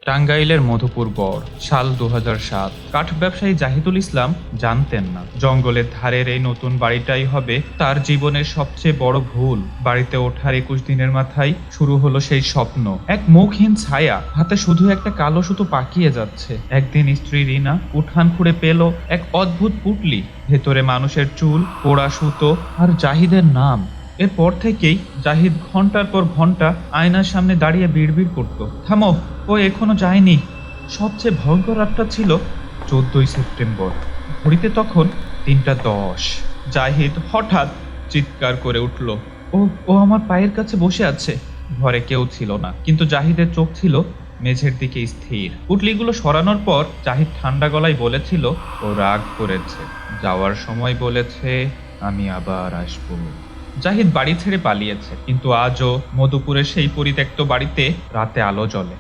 টাঙ্গাইলের মধুপুর গড়, সাল ২০০৭। কাঠ ব্যবসায়ী জাহিদুল ইসলাম জানতেন না জঙ্গলের ধারের এই নতুন বাড়িটাই হবে তার জীবনের সবচেয়ে বড় ভুল। বাড়িতে ওঠার ২১ দিনের মাথায় শুরু হলো সেই স্বপ্ন। এক মুখহীন ছায়া, হাতে শুধু একটা কালো সুতো পাকিয়ে যাচ্ছে। একদিন স্ত্রী রিনা উঠান খুঁড়ে পেল এক অদ্ভুত পুটলি, ভেতরে মানুষের চুল, পোড়া সুতো আর জাহিদের নাম। এরপর থেকেই জাহিদ ঘন্টার পর ঘন্টা আয়নার সামনে দাঁড়িয়ে বিড়বিড় করত, থামো, ও এখনো যায়নি। সবচেয়ে ভয়ঙ্কর রাতটা ছিল ১৪ই সেপ্টেম্বর। ঘড়িতে তখন ৩টা ১০। জাহিদ হঠাৎ চিৎকার করে উঠল, ও ও আমার পায়ের কাছে বসে আছে। ঘরে কেউ ছিল না, কিন্তু জাহিদের চোখ ছিল মেঝের দিকে স্থির। পুটলিগুলো সরানোর পর জাহিদ ঠান্ডা গলায় বলেছিল, ও রাগ করেছে, যাওয়ার সময় বলেছে আমি আবার আসবো। জাহিদ বাড়ি ছেড়ে পালিয়েছে, কিন্তু আজও মধুপুরের সেই পরিত্যক্ত বাড়িতে রাতে আলো জ্বলে।